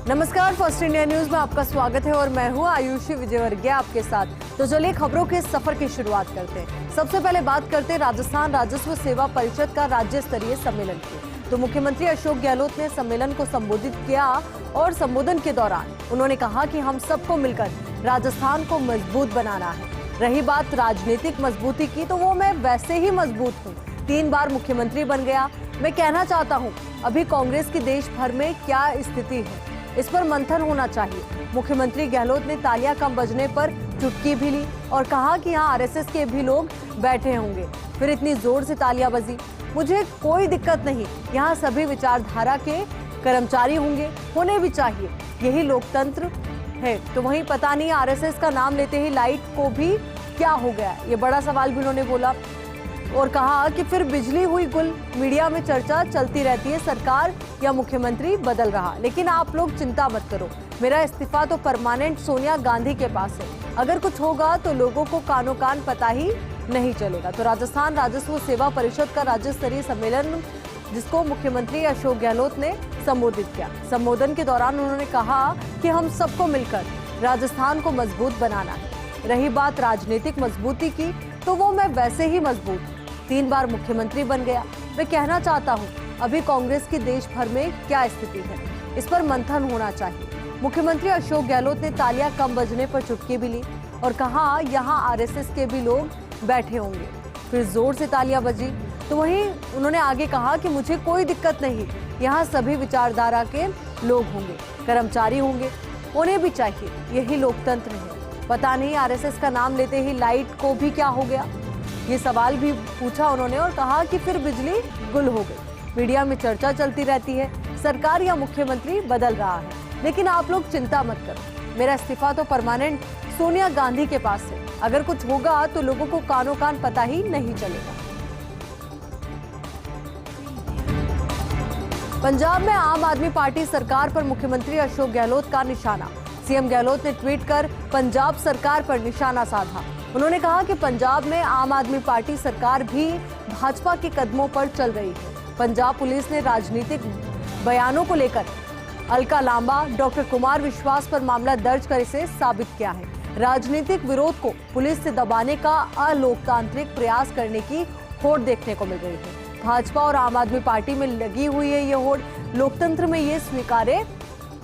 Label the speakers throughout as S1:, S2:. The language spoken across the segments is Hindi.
S1: नमस्कार, फर्स्ट इंडिया न्यूज में आपका स्वागत है और मैं हूं आयुषी विजयवर्गीय आपके साथ। तो चलिए खबरों के सफर की शुरुआत करते हैं। सबसे पहले बात करते हैं राजस्थान राजस्व सेवा परिषद का राज्य स्तरीय सम्मेलन की। तो मुख्यमंत्री अशोक गहलोत ने सम्मेलन को संबोधित किया और संबोधन के दौरान उन्होंने कहा कि हम सबको मिलकर राजस्थान को मजबूत बनाना है। रही बात राजनीतिक मजबूती की, तो वो मैं वैसे ही मजबूत हूँ। 3 बार मुख्यमंत्री बन गया। मैं कहना चाहता हूँ अभी कांग्रेस की देश भर में क्या स्थिति है, इस पर मंथन होना चाहिए। मुख्यमंत्री गहलोत ने तालियां कम बजने पर चुटकी भी ली और कहा कि यहाँ आरएसएस के भी लोग बैठे होंगे, फिर इतनी जोर से तालियां बजी। मुझे कोई दिक्कत नहीं, यहाँ सभी विचारधारा के कर्मचारी होंगे, होने भी चाहिए, यही लोकतंत्र है। तो वहीं पता नहीं आरएसएस का नाम लेते ही लाइट को भी क्या हो गया, ये बड़ा सवाल भी उन्होंने बोला और कहा कि फिर बिजली हुई गुल। मीडिया में चर्चा चलती रहती है, सरकार या मुख्यमंत्री बदल रहा, लेकिन आप लोग चिंता मत करो, मेरा इस्तीफा तो परमानेंट सोनिया गांधी के पास है। अगर कुछ होगा तो लोगों को कानो कान पता ही नहीं चलेगा। तो राजस्थान राजस्व सेवा परिषद का राज्य स्तरीय सम्मेलन, जिसको मुख्यमंत्री अशोक गहलोत ने संबोधित किया। संबोधन के दौरान उन्होंने कहा कि हम सबको मिलकर राजस्थान को मजबूत बनाना है। रही बात राजनीतिक मजबूती की, तो वो मैं वैसे ही मजबूत हूँ। 3 बार मुख्यमंत्री बन गया। मैं कहना चाहता हूँ अभी कांग्रेस की देश भर में क्या स्थिति है, इस पर मंथन होना चाहिए। मुख्यमंत्री अशोक गहलोत ने तालियां कम बजने पर चुटकी भी ली और कहा यहाँ आरएसएस के भी लोग बैठे होंगे, फिर जोर से तालियां बजी। तो वहीं उन्होंने आगे कहा कि मुझे कोई दिक्कत नहीं, यहाँ सभी विचारधारा के लोग होंगे, कर्मचारी होंगे, उन्हें भी चाहिए, यही लोकतंत्र है। पता नहीं आरएसएस का नाम लेते ही लाइट को भी क्या हो गया, ये सवाल भी पूछा उन्होंने और कहा कि फिर बिजली गुल हो गई। मीडिया में चर्चा चलती रहती है, सरकार या मुख्यमंत्री बदल रहा है, लेकिन आप लोग चिंता मत करो, मेरा इस्तीफा तो परमानेंट सोनिया गांधी के पास है। अगर कुछ होगा तो लोगों को कानो कान पता ही नहीं चलेगा। पंजाब में आम आदमी पार्टी सरकार पर मुख्यमंत्री अशोक गहलोत का निशाना। सीएम गहलोत ने ट्वीट कर पंजाब सरकार पर निशाना साधा। उन्होंने कहा कि पंजाब में आम आदमी पार्टी सरकार भी भाजपा के कदमों पर चल रही है। पंजाब पुलिस ने राजनीतिक बयानों को लेकर अलका लांबा, डॉक्टर कुमार विश्वास पर मामला दर्ज कर इसे साबित किया है। राजनीतिक विरोध को पुलिस से दबाने का अलोकतांत्रिक प्रयास करने की होड़ देखने को मिल रही है। भाजपा और आम आदमी पार्टी में लगी हुई है ये होड़। लोकतंत्र में ये स्वीकार्य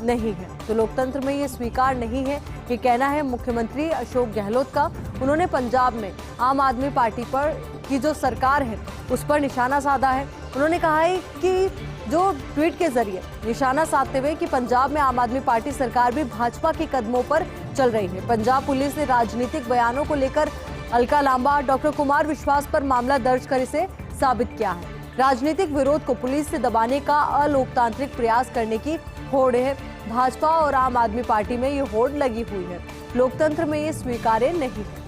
S1: नहीं है, तो लोकतंत्र में ये स्वीकार नहीं है, ये कहना है मुख्यमंत्री अशोक गहलोत का। उन्होंने पंजाब में आम आदमी पार्टी पर की जो सरकार है उस पर निशाना साधा है। उन्होंने कहा है कि जो ट्वीट के जरिए निशाना साधते हुए कि पंजाब में आम आदमी पार्टी सरकार भी भाजपा के कदमों पर चल रही है। पंजाब पुलिस ने राजनीतिक बयानों को लेकर अलका लांबा, डॉक्टर कुमार विश्वास पर मामला दर्ज कर इसे साबित किया है। राजनीतिक विरोध को पुलिस से दबाने का अलोकतांत्रिक प्रयास करने की होड़ है। भाजपा और आम आदमी पार्टी में ये होड़ लगी हुई है, लोकतंत्र में ये स्वीकार्य नहीं है।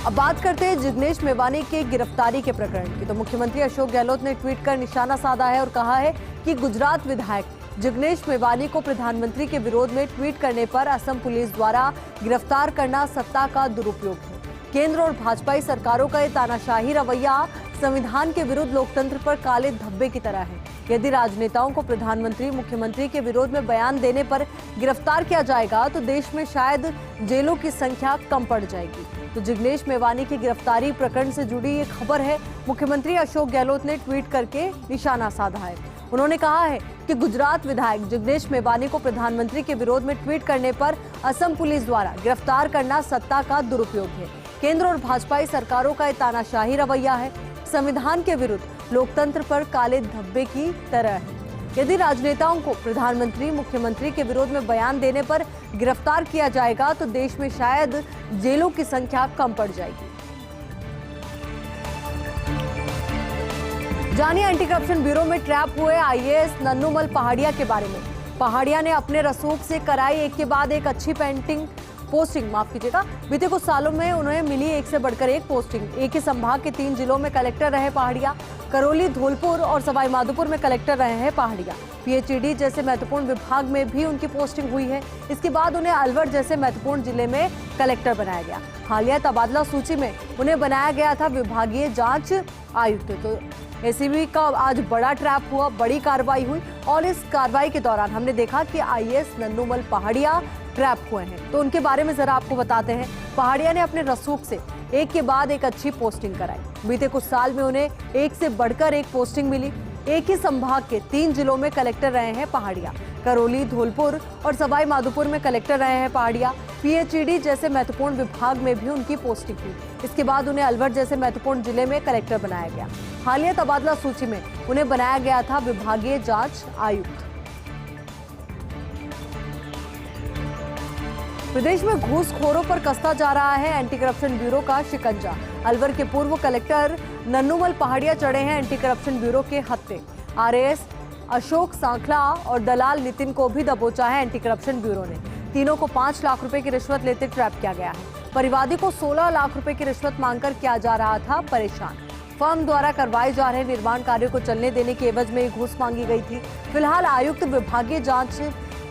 S1: अब बात करते हैं जिग्नेश मेवानी के गिरफ्तारी के प्रकरण की। तो मुख्यमंत्री अशोक गहलोत ने ट्वीट कर निशाना साधा है और कहा है कि गुजरात विधायक जिग्नेश मेवानी को प्रधानमंत्री के विरोध में ट्वीट करने पर असम पुलिस द्वारा गिरफ्तार करना सत्ता का दुरुपयोग है। केंद्र और भाजपाई सरकारों का ये तानाशाही रवैया संविधान के विरुद्ध लोकतंत्र पर काले धब्बे की तरह है। यदि राजनेताओं को प्रधानमंत्री, मुख्यमंत्री के विरोध में बयान देने पर गिरफ्तार किया जाएगा तो देश में शायद जेलों की संख्या कम पड़ जाएगी। तो जिग्नेश मेवानी की गिरफ्तारी प्रकरण से जुड़ी ये खबर है। मुख्यमंत्री अशोक गहलोत ने ट्वीट करके निशाना साधा है। उन्होंने कहा है कि गुजरात विधायक जिग्नेश मेवानी को प्रधानमंत्री के विरोध में ट्वीट करने पर असम पुलिस द्वारा गिरफ्तार करना सत्ता का दुरुपयोग है। केंद्र और भाजपाई सरकारों का ये तानाशाही रवैया है, संविधान के विरुद्ध लोकतंत्र पर काले धब्बे की तरह है। यदि राजनेताओं को प्रधानमंत्री, मुख्यमंत्री के विरोध में बयान देने पर गिरफ्तार किया जाएगा तो देश में शायद जेलों की संख्या कम पड़ जाएगी। जानिए एंटी करप्शन ब्यूरो में ट्रैप हुए आईएएस नन्नूमल पहाड़िया के बारे में। पहाड़िया ने अपने रसूख से कराई एक के बाद एक अच्छी पोस्टिंग, माफ कीजिएगा। बीते कुछ सालों में उन्हें मिली एक से बढ़कर एक पोस्टिंग। एक ही संभाग के 3 जिलों में कलेक्टर रहे पहाड़िया। करौली, धौलपुर और सवाई माधोपुर में कलेक्टर रहे हैं पहाड़िया। पीएचईडी जैसे महत्वपूर्ण विभाग में भी उनकी पोस्टिंग हुई है। इसके बाद उन्हें अलवर जैसे महत्वपूर्ण जिले में कलेक्टर बनाया गया। हालिया तबादला सूची में उन्हें बनाया गया था विभागीय जांच आयुक्त। तो एसीबी का आज बड़ा ट्रैप हुआ, बड़ी कार्रवाई हुई और इस कार्रवाई के दौरान हमने देखा कि आईएएस नन्नूमल पहाड़िया ट्रैप हुए हैं। तो उनके बारे में जरा आपको बताते हैं। पहाड़िया ने अपने रसूख से एक के बाद एक अच्छी पोस्टिंग कराई। बीते कुछ साल में उन्हें एक से बढ़कर एक पोस्टिंग मिली। एक ही संभाग के 3 जिलों में कलेक्टर रहे हैं पहाड़िया। करौली, धौलपुर और सवाई माधोपुर में कलेक्टर रहे हैं पहाड़िया। पीएचईडी जैसे महत्वपूर्ण विभाग में भी उनकी पोस्टिंग हुई। इसके बाद उन्हें अलवर जैसे महत्वपूर्ण जिले में कलेक्टर बनाया गया। हालिया तबादला सूची में उन्हें बनाया गया था विभागीय जांच आयुक्त। प्रदेश में घूसखोरों पर कसता जा रहा है एंटी करप्शन ब्यूरो का शिकंजा। अलवर के पूर्व कलेक्टर नन्नूमल पहाड़िया चढ़े हैं एंटी करप्शन ब्यूरो के हत्थे। आरएएस अशोक सांखला और दलाल नितिन को भी दबोचा है एंटी करप्शन ब्यूरो ने। तीनों को 5 लाख रुपए की रिश्वत लेते ट्रैप किया गया है। परिवादी को 16 लाख रुपए की रिश्वत मांगकर किया जा रहा था परेशान। फर्म द्वारा करवाए जा रहे निर्माण कार्यों को चलने देने के एवज में घूस मांगी गई थी। फिलहाल आयुक्त विभागीय जांच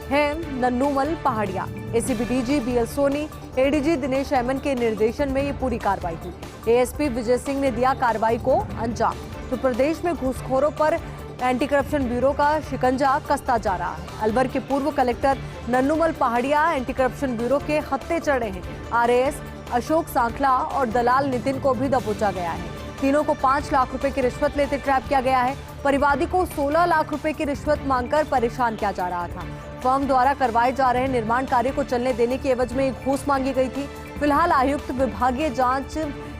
S1: है Nannumal Pahadiya. ACP DG BL Soni, ADG Dinesh MN के निर्देशन में ये पूरी कार्रवाई हुई। एएसपी विजय सिंह ने दिया कार्रवाई को अंजाम। तो प्रदेश में घूसखोरों पर एंटी करप्शन ब्यूरो का शिकंजा कसता जा रहा है। अलवर के पूर्व collector Nannumal Pahadiya anti corruption bureau के हत्थे चढ़े हैं। आरएएस अशोक सांखला और दलाल नितिन को भी दबोचा गया है। तीनों को 5 लाख रुपए की रिश्वत लेते ट्रैप किया गया है। परिवादी को 16 लाख रुपए की रिश्वत मांगकर परेशान किया जा रहा था। फर्म द्वारा करवाए जा रहे निर्माण कार्य को चलने देने की एवज में घूस मांगी गई थी। फिलहाल आयुक्त विभागीय जांच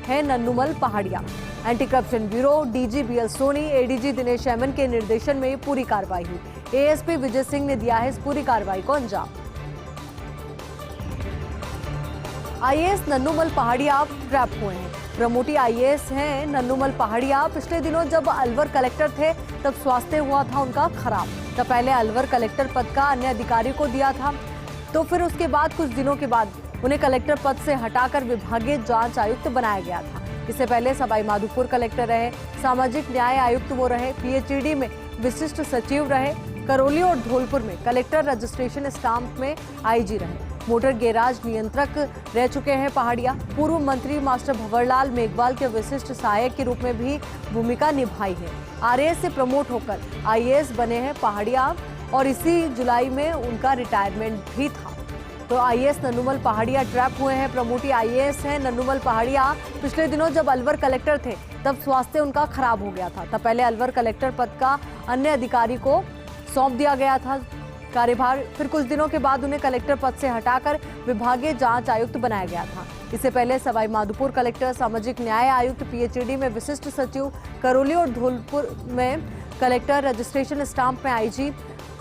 S1: है Nannumal Pahadiya. Anti corruption bureau DG BL Soni, ADG Dinesh MN के निर्देशन में पूरी कार्रवाई हुई। एएसपी विजय सिंह ने दिया है इस पूरी कार्रवाई को अंजाम। आईएएस नन्नूमल पहाड़िया ट्रैप हुए हैं। प्रमोटी आईएएस हैं नन्नूमल पहाड़िया। पिछले दिनों जब अलवर कलेक्टर थे तब स्वास्थ्य हुआ था उनका खराब। तब पहले अलवर कलेक्टर पद का अन्य अधिकारी को दिया था, तो फिर उसके बाद कुछ दिनों के बाद उन्हें कलेक्टर पद से हटाकर विभागीय जांच आयुक्त बनाया गया था। इससे पहले सवाई माधोपुर कलेक्टर रहे, सामाजिक न्याय आयुक्त वो रहे, पीएचईडी में विशिष्ट सचिव रहे, करौली और धौलपुर में कलेक्टर रजिस्ट्रेशन स्टाम्प में आईजी रहे। मोटर गैराज नियंत्रक रह चुके हैं पहाड़िया। पूर्व मंत्री मास्टर भंवरलाल मेघवाल के विशिष्ट सहायक के रूप में भी भूमिका निभाई है। आरएएस से प्रमोट होकर आईएएस बने हैं पहाड़िया और इसी जुलाई में उनका रिटायरमेंट भी था। तो आईएएस नन्नूमल पहाड़िया ट्रैप हुए हैं। प्रमोटी आईएएस हैं नन्नूमल पहाड़िया। पिछले दिनों जब अलवर कलेक्टर थे तब स्वास्थ्य उनका खराब हो गया था। तब पहले अलवर कलेक्टर पद का अन्य अधिकारी को सौंप दिया गया था कार्यभार। फिर कुछ दिनों के बाद उन्हें कलेक्टर पद से हटाकर विभागीय जांच आयुक्त बनाया गया था। इससे पहले सवाई माधोपुर कलेक्टर, सामाजिक न्याय आयुक्त, पीएचईडी में विशिष्ट सचिव, करौली और धौलपुर में कलेक्टर, रजिस्ट्रेशन स्टाम्प में आईजी,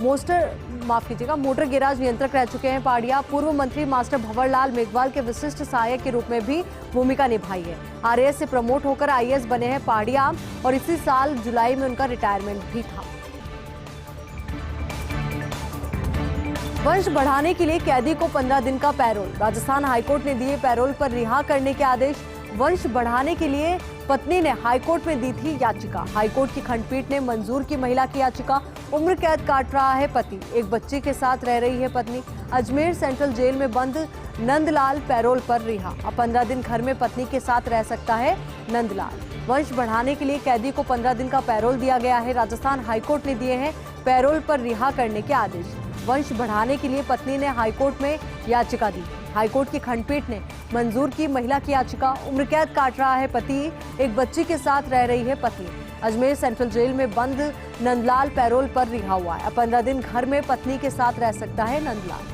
S1: मोटर गैराज नियंत्रक रह चुके हैं पहाड़िया। पूर्व मंत्री मास्टर भंवरलाल मेघवाल के विशिष्ट सहायक के रूप में भी भूमिका निभाई है। आरएएस से प्रमोट होकर आईएएस बने हैं पहाड़िया और इसी साल जुलाई में उनका रिटायरमेंट भी था। वंश बढ़ाने के लिए कैदी को 15 दिन का पैरोल। राजस्थान हाईकोर्ट ने दिए पैरोल पर रिहा करने के आदेश। वंश बढ़ाने के लिए पत्नी ने हाईकोर्ट में दी थी याचिका। हाईकोर्ट की खंडपीठ ने मंजूर की महिला की याचिका। उम्र कैद काट रहा है पति, एक बच्ची के साथ रह रही है पत्नी। अजमेर सेंट्रल जेल में बंद नंदलाल पैरोल पर रिहा। अब 15 दिन घर में पत्नी के साथ रह सकता है नंदलाल। वंश बढ़ाने के लिए कैदी को 15 दिन का पैरोल दिया गया है। राजस्थान हाईकोर्ट ने दिए हैं पैरोल पर रिहा करने के आदेश। वंश बढ़ाने के लिए पत्नी ने हाईकोर्ट में याचिका दी। हाईकोर्ट की खंडपीठ ने मंजूर की महिला की याचिका। उम्र कैद काट रहा है पति, एक बच्ची के साथ रह रही है पत्नी। अजमेर सेंट्रल जेल में बंद नंदलाल पैरोल पर रिहा हुआ है। अब 15 दिन घर में पत्नी के साथ रह सकता है नंदलाल।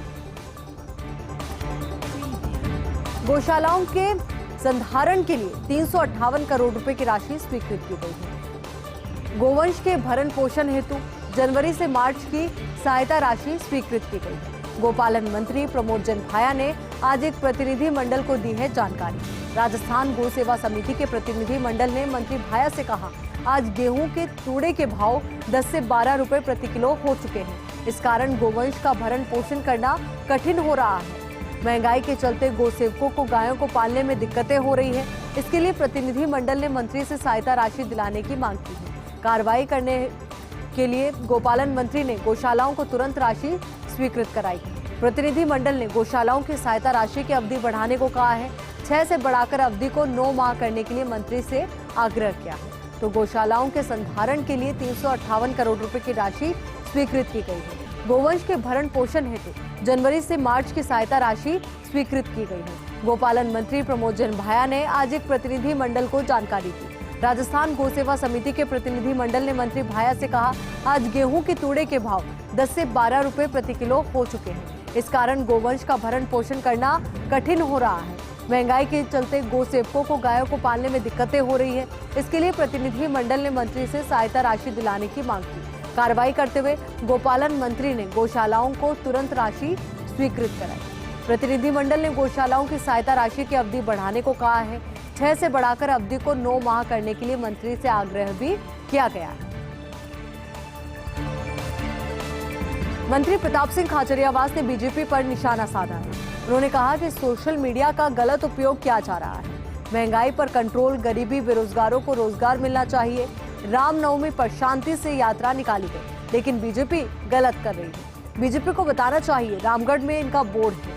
S1: गौशालाओं के संधारण के लिए 358 करोड़ रुपए की राशि स्वीकृत की गई है। गोवंश के भरण पोषण हेतु जनवरी से मार्च की सहायता राशि स्वीकृत की गई है। गोपालन मंत्री प्रमोद जनभाया ने आज एक प्रतिनिधि मंडल को दी है जानकारी। राजस्थान गौ सेवा समिति के प्रतिनिधि मंडल ने मंत्री भाया से कहा, आज गेहूं के तूड़े के भाव 10 से 12 रुपए प्रति किलो हो चुके हैं। इस कारण गोवंश का भरण पोषण करना कठिन हो रहा है। महंगाई के चलते गौ सेवकों को गायों को पालने में दिक्कतें हो रही है। इसके लिए प्रतिनिधि मंडल ने मंत्री से सहायता राशि दिलाने की मांग की है। कार्रवाई करने के लिए गोपालन मंत्री ने गौशालाओं को तुरंत राशि स्वीकृत कराई। प्रतिनिधि मंडल ने गौशालाओं की सहायता राशि की अवधि बढ़ाने को कहा है। 6 से बढ़ाकर अवधि को 9 माह करने के लिए मंत्री से आग्रह किया है। तो गौशालाओं के संधारण के लिए 358 करोड़ रुपए की राशि स्वीकृत की गई है। गोवंश के भरण पोषण हेतु जनवरी से मार्च की सहायता राशि स्वीकृत की गई है। गोपालन मंत्री प्रमोद जैन भाया ने आज एक प्रतिनिधि मंडल को जानकारी दी। राजस्थान गौ सेवा समिति के प्रतिनिधि मंडल ने मंत्री भाया से कहा, आज गेहूं के तूड़े के भाव 10 से 12 रुपए प्रति किलो हो चुके हैं। इस कारण गोवंश का भरण पोषण करना कठिन हो रहा है। महंगाई के चलते गौ सेवकों को गायों को पालने में दिक्कतें हो रही है। इसके लिए प्रतिनिधि मंडल ने मंत्री से सहायता राशि दिलाने की मांग की। कार्रवाई करते हुए गोपालन मंत्री ने गौशालाओं को तुरंत राशि स्वीकृत कराई। प्रतिनिधि मंडल ने गौशालाओं की सहायता राशि की अवधि बढ़ाने को कहा है। 6 से बढ़ाकर अवधि को 9 माह करने के लिए मंत्री से आग्रह भी किया गया है। मंत्री प्रताप सिंह खाचरियावास ने बीजेपी पर निशाना साधा है। उन्होंने कहा कि सोशल मीडिया का गलत उपयोग किया जा रहा है। महंगाई पर कंट्रोल, गरीबी, बेरोजगारों को रोजगार मिलना चाहिए। रामनवमी पर शांति से यात्रा निकाली गई, लेकिन बीजेपी गलत कर रही है। बीजेपी को बताना चाहिए रामगढ़ में इनका बोर्ड है,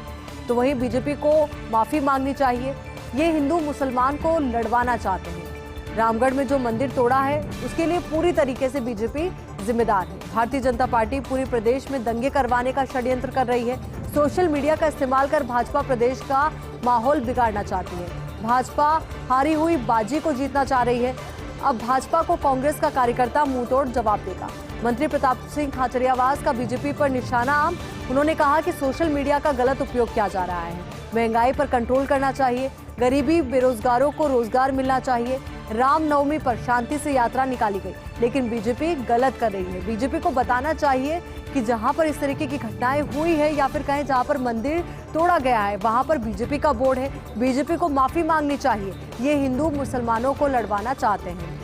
S1: तो वहीं बीजेपी को माफी मांगनी चाहिए। ये हिंदू मुसलमान को लड़वाना चाहते हैं। रामगढ़ में जो मंदिर तोड़ा है उसके लिए पूरी तरीके से बीजेपी जिम्मेदार है। भारतीय जनता पार्टी पूरे प्रदेश में दंगे करवाने का षड्यंत्र कर रही है। सोशल मीडिया का इस्तेमाल कर भाजपा प्रदेश का माहौल बिगाड़ना चाहती है। भाजपा हारी हुई बाजी को जीतना चाह रही है। अब भाजपा को कांग्रेस का कार्यकर्ता मुंहतोड़ जवाब देगा। मंत्री प्रताप सिंह खाचरियावास का बीजेपी पर निशाना। उन्होंने कहा कि सोशल मीडिया का गलत उपयोग किया जा रहा है। महंगाई पर कंट्रोल करना चाहिए। गरीबी, बेरोजगारों को रोजगार मिलना चाहिए। रामनवमी पर शांति से यात्रा निकाली गई, लेकिन बीजेपी गलत कर रही है। बीजेपी को बताना चाहिए कि जहां पर इस तरीके की घटनाएं हुई है या फिर कहें जहां पर मंदिर तोड़ा गया है वहां पर बीजेपी का बोर्ड है। बीजेपी को माफी मांगनी चाहिए। ये हिंदू मुसलमानों को लड़वाना चाहते हैं।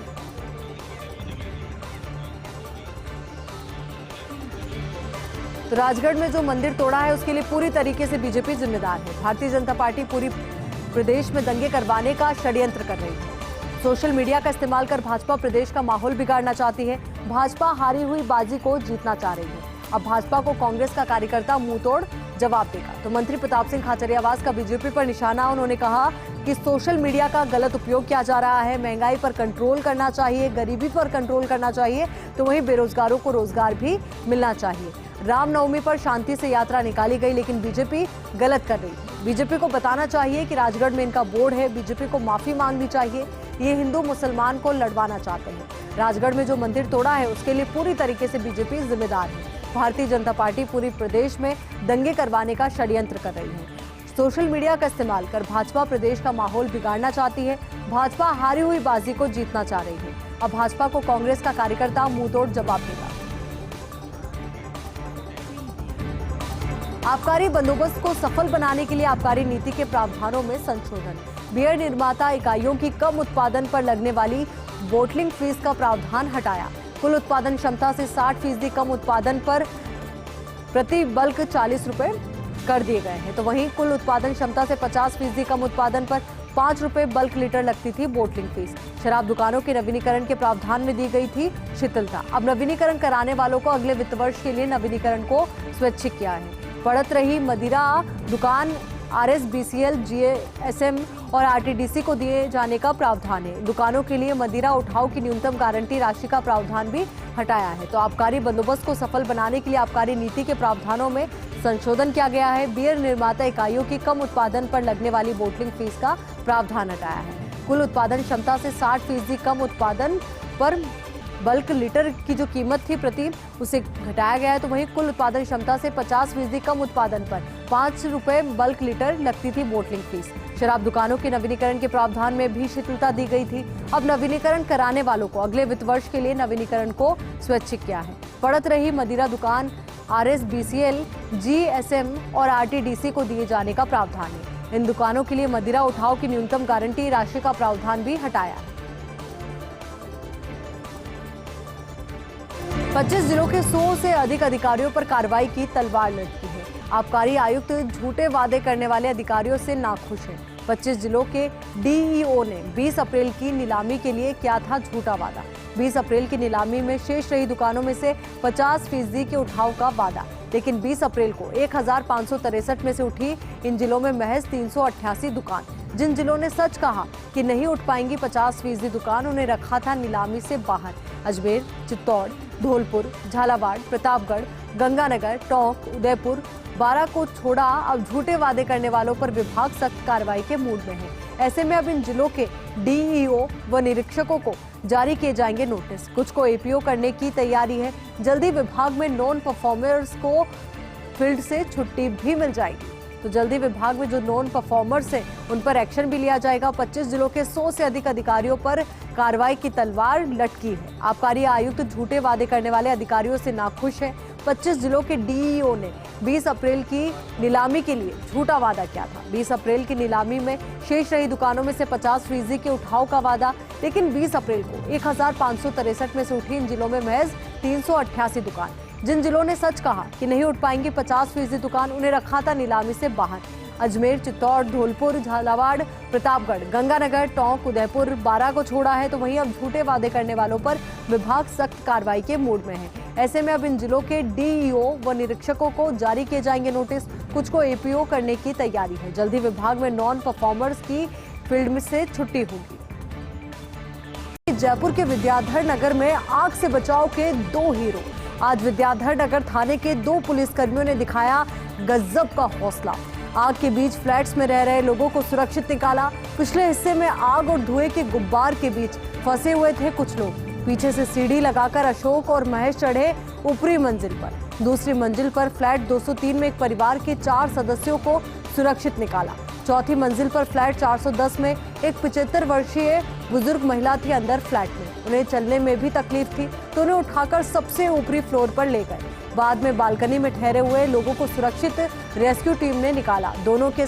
S1: तो राजगढ़ में जो मंदिर तोड़ा है उसके लिए पूरी तरीके से बीजेपी जिम्मेदार है। भारतीय जनता पार्टी पूरी प्रदेश में दंगे करवाने का षड्यंत्र कर रही है। सोशल मीडिया का इस्तेमाल कर भाजपा प्रदेश का माहौल बिगाड़ना चाहती है। भाजपा हारी हुई बाजी को जीतना चाह रही है। अब भाजपा को कांग्रेस का कार्यकर्ता मुंहतोड़ जवाब देगा। तो मंत्री प्रताप सिंह खाचरियावास का बीजेपी पर निशाना। उन्होंने कहा कि सोशल मीडिया का गलत उपयोग किया जा रहा है। महंगाई पर कंट्रोल करना चाहिए, गरीबी पर कंट्रोल करना चाहिए, तो वहीं बेरोजगारों को रोजगार भी मिलना चाहिए। रामनवमी पर शांति से यात्रा निकाली गई, लेकिन बीजेपी गलत कर रही है। बीजेपी को बताना चाहिए कि राजगढ़ में इनका बोर्ड है। बीजेपी को माफी मांगनी चाहिए। ये हिंदू मुसलमान को लड़वाना चाहते हैं। राजगढ़ में जो मंदिर तोड़ा है उसके लिए पूरी तरीके से बीजेपी जिम्मेदार है। भारतीय जनता पार्टी पूरी प्रदेश में दंगे करवाने का षड्यंत्र कर रही है। सोशल मीडिया का इस्तेमाल कर भाजपा प्रदेश का माहौल बिगाड़ना चाहती है। भाजपा हारी हुई बाजी को जीतना चाह रही है। अब भाजपा को कांग्रेस का कार्यकर्ता मुंहतोड़ जवाब देगा। आबकारी बंदोबस्त को सफल बनाने के लिए आबकारी नीति के प्रावधानों में संशोधन। बियर निर्माता इकाइयों की कम उत्पादन पर लगने वाली बोटलिंग फीस का प्रावधान हटाया। कुल उत्पादन क्षमता से 60% कम उत्पादन पर प्रति बल्क 40 रुपए कर दिए गए हैं। तो वहीं कुल उत्पादन क्षमता से 50% कम उत्पादन पर 5 रुपए बल्क लीटर लगती थी बोटलिंग फीस। शराब दुकानों के नवीनीकरण के प्रावधान में दी गई थी शिथिलता। अब नवीनीकरण कराने वालों को अगले वित्त वर्ष के लिए नवीनीकरण को स्वैच्छिक किया है। बढ़त रही मदिरा दुकान RSBCL, GSM और RTDC को दिए जाने का प्रावधान है। दुकानों के लिए मदिरा उठाव की न्यूनतम गारंटी राशि का प्रावधान भी हटाया है। तो आबकारी बंदोबस्त को सफल बनाने के लिए आबकारी नीति के प्रावधानों में संशोधन किया गया है। बियर निर्माता इकाइयों की कम उत्पादन पर लगने वाली बोटलिंग फीस का प्रावधान हटाया है। कुल उत्पादन क्षमता से 60% कम उत्पादन पर बल्क लीटर की जो कीमत थी प्रति उसे घटाया गया है। तो वहीं कुल उत्पादन क्षमता से 50% कम उत्पादन पर 5 रुपए बल्क लीटर लगती थी बोटलिंग फीस। शराब दुकानों के नवीनीकरण के प्रावधान में भी शिथिलता दी गई थी। अब नवीनीकरण कराने वालों को अगले वित्त वर्ष के लिए नवीनीकरण को स्वैच्छिक किया है। बढ़त रही मदिरा दुकान RSBCL, GSM और RTDC को दिए जाने का प्रावधान है। इन दुकानों के लिए मदिरा उठाव की न्यूनतम गारंटी राशि का प्रावधान भी हटाया है। 25 जिलों के 100 से अधिक अधिकारियों पर कार्रवाई की तलवार लटकी है। आबकारी आयुक्त झूठे वादे करने वाले अधिकारियों से नाखुश है। 25 जिलों के DEO ने 20 अप्रैल की नीलामी के लिए किया था झूठा वादा। 20 अप्रैल की नीलामी में शेष रही दुकानों में से 50% के उठाव का वादा, लेकिन 20 अप्रैल को 1563 में से उठी इन जिलों में महज 388 दुकान। जिन जिलों ने सच कहा कि नहीं उठ पाएंगी 50% दुकान, उन्हें रखा था नीलामी से बाहर। अजमेर, चित्तौड़, धौलपुर, झालावाड़, प्रतापगढ़, गंगानगर, टोंक, उदयपुर, बारां को छोड़ा। अब झूठे वादे करने वालों पर विभाग सख्त कार्रवाई के मूड में है। ऐसे में अब इन जिलों के डीईओ व निरीक्षकों को जारी किए जाएंगे नोटिस। कुछ को एपीओ करने की तैयारी है। जल्दी विभाग में नॉन परफॉर्मर्स को फील्ड से छुट्टी भी मिल जाएगी। तो जल्दी विभाग में जो नॉन परफॉर्मर्स हैं उन पर एक्शन भी लिया जाएगा। 25 जिलों के 100 से अधिक अधिकारियों पर कार्रवाई की तलवार लटकी है। आबकारी आयुक्त झूठे वादे करने वाले अधिकारियों से नाखुश है। 25 जिलों के डीईओ ने 20 अप्रैल की नीलामी के लिए झूठा वादा किया था। 20 अप्रैल की नीलामी में शेष रही दुकानों में से 50% के उठाव का वादा, लेकिन 20 अप्रैल को 1563 में से उठी इन जिलों में महज 388 दुकान। जिन जिलों ने सच कहा कि नहीं उठ पाएंगी 50% दुकान, उन्हें रखा था नीलामी से बाहर। अजमेर, चित्तौड़, धौलपुर, झालावाड़, प्रतापगढ़, गंगानगर, टोंक, उदयपुर, बारां को छोड़ा है। तो वहीं अब झूठे वादे करने वालों पर विभाग सख्त कार्रवाई के मूड में है। ऐसे में अब इन जिलों के डीईओ व निरीक्षकों को जारी किए जाएंगे नोटिस। कुछ को एपीओ करने की तैयारी है। जल्दी विभाग में नॉन परफॉर्मर्स की फील्ड में से छुट्टी होगी। जयपुर के विद्याधर नगर में आग से बचाव के 2 हीरो। आज विद्याधर नगर थाने के 2 पुलिसकर्मियों ने दिखाया गजब का हौसला। आग के बीच फ्लैट्स में रह रहे लोगों को सुरक्षित निकाला। पिछले हिस्से में आग और धुएं के गुब्बार के बीच फंसे हुए थे कुछ लोग। पीछे से सीढ़ी लगाकर अशोक और महेश चढ़े ऊपरी मंजिल पर। दूसरी मंजिल पर फ्लैट 203 में एक परिवार के 4 सदस्यों को सुरक्षित निकाला। चौथी मंजिल पर फ्लैट 410 में एक 75 वर्षीय बुजुर्ग महिला थी अंदर फ्लैट में। उन्हें चलने में भी तकलीफ थी, तो उन्हें उठाकर सबसे ऊपरी फ्लोर पर ले गए। बाद में बालकनी में ठहरे हुए लोगों को सुरक्षित रेस्क्यू टीम ने निकाला। दोनों के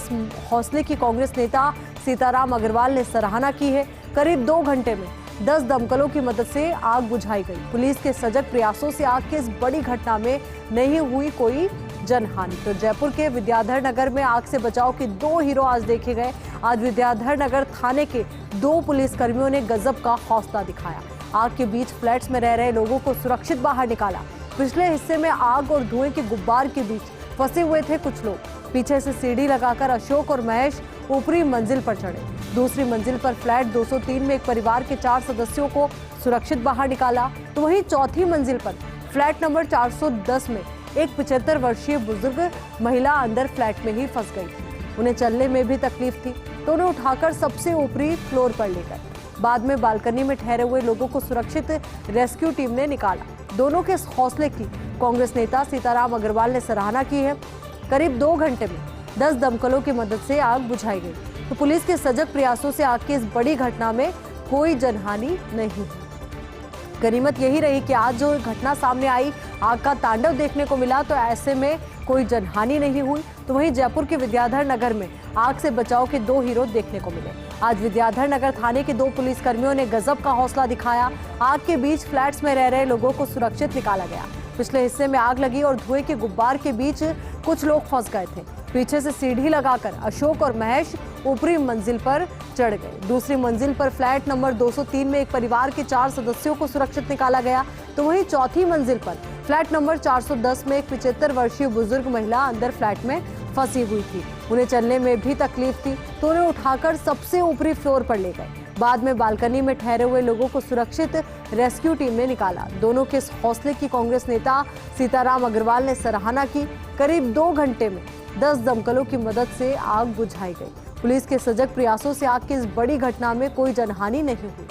S1: हौसले की कांग्रेस नेता सीताराम अग्रवाल ने सराहना की है। करीब 2 घंटे में 10 दमकलों की मदद से आग बुझाई गई। पुलिस के सजग प्रयासों से आग की इस बड़ी घटना में नहीं हुई कोई जनहानि। तो जयपुर के विद्याधर नगर में आग से बचाव के 2 हीरो आज देखे गए। आज विद्याधर नगर थाने के 2 पुलिसकर्मियों ने गजब का हौसला दिखाया। आग के बीच फ्लैट्स में रह रहे लोगों को सुरक्षित बाहर निकाला। पिछले हिस्से में आग और धुएं के गुब्बार के बीच फंसे हुए थे कुछ लोग। पीछे से सीढ़ी लगाकर अशोक और महेश ऊपरी मंजिल पर चढ़े। दूसरी मंजिल पर फ्लैट 203 में एक परिवार के 4 सदस्यों को सुरक्षित बाहर निकाला। तो वहीं चौथी मंजिल पर फ्लैट नंबर 410 में एक 75 वर्षीय बुजुर्ग महिला अंदर फ्लैट में ही फंस गई थी। उन्हें चलने में भी तकलीफ थी, तो उन्हें उठाकर सबसे ऊपरी फ्लोर पर ले गए। बाद में बालकनी में ठहरे हुए लोगों को सुरक्षित रेस्क्यू टीम ने निकाला। दोनों के इस हौसले की कांग्रेस नेता सीताराम अग्रवाल ने सराहना की है। करीब 2 घंटे में 10 दमकलों की मदद से आग बुझाई गई। तो पुलिस के सजग प्रयासों से आग की इस बड़ी घटना में कोई जनहानि नहीं हुई। गनीमत यही रही कि आज जो घटना सामने आई, आग का तांडव देखने को मिला, तो ऐसे में कोई जनहानि नहीं हुई। तो वहीं जयपुर के विद्याधर नगर में आग से बचाव के 2 हीरो देखने को मिले। आज विद्याधर नगर थाने के 2 पुलिसकर्मियों ने गजब का हौसला दिखाया। आग के बीच फ्लैट्स में रह रहे लोगों को सुरक्षित निकाला गया। पिछले हिस्से में आग लगी और धुएं के गुब्बार के बीच कुछ लोग फंस गए थे। पीछे से सीढ़ी लगाकर अशोक और महेश ऊपरी मंजिल पर चढ़ गए। दूसरी मंजिल पर फ्लैट नंबर 203 में एक परिवार के 4 सदस्यों को सुरक्षित निकाला गया। तो वहीं चौथी मंजिल पर फ्लैट नंबर 410 में एक 75 वर्षीय बुजुर्ग महिला अंदर फ्लैट में फंसी हुई थी। उन्हें चलने में भी तकलीफ थी, तो उन्हें उठाकर सबसे ऊपरी फ्लोर पर ले गए। बाद में बालकनी में ठहरे हुए लोगों को सुरक्षित रेस्क्यू टीम ने निकाला। दोनों के इस हौसले की कांग्रेस नेता सीताराम अग्रवाल ने सराहना की। करीब 2 घंटे में 10 दमकलों की मदद से आग बुझाई गई। पुलिस के सजग प्रयासों से आग की इस बड़ी घटना में कोई जनहानि नहीं हुई।